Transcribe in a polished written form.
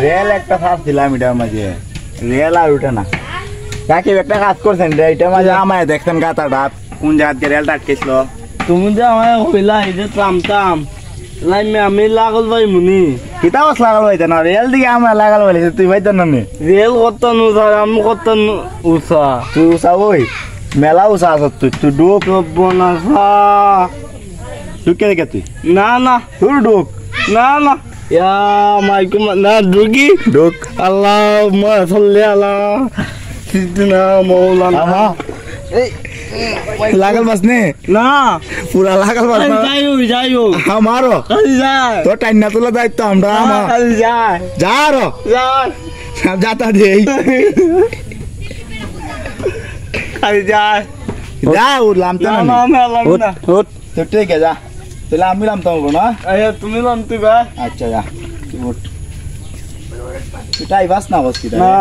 rail একটা সাপ ছিলাম এটার মাঝে রেল আর উঠে না কাকি একটা কাজ করছেন রে এটার মাঝে আমায় দেখছেন গাতাটা কোন জায়গা রেলটা আটকেছিল তুমি যে আমায় কইলা এই যে ট্রামটাম লাইমে আমি লাগল ভাই মুনি কিতা বস লাগাল ভাইতে না রেল দিকে আমরা লাগাল বলেছি তুই ভাইতে না নি রেল কত নুসার আমি কত উষা তুই উষা ওই মেলা উষা আস তুই ডুক বনাসা ঢুকে দেখে তুই না না তোর ডুক না না ইয়া মাইকু না ডুকি ডুক আল্লাহ মা সাল্লি আলা সিদ্দিনা মাওলানা এই लागल बस ने ना पूरा लागल बस ना जाइयो हमारो जाए तो टाइम ना तुला दायित्व हमरा जाए जा रो जाए जाता दे खाली जाए जा उठलाम तो ना उठ उठ तो ठीक है जा तुला आम्ही लांबतो ना अरे तुम्ही लांबतो का अच्छा जा उठ तू टाई वास ना बस की ना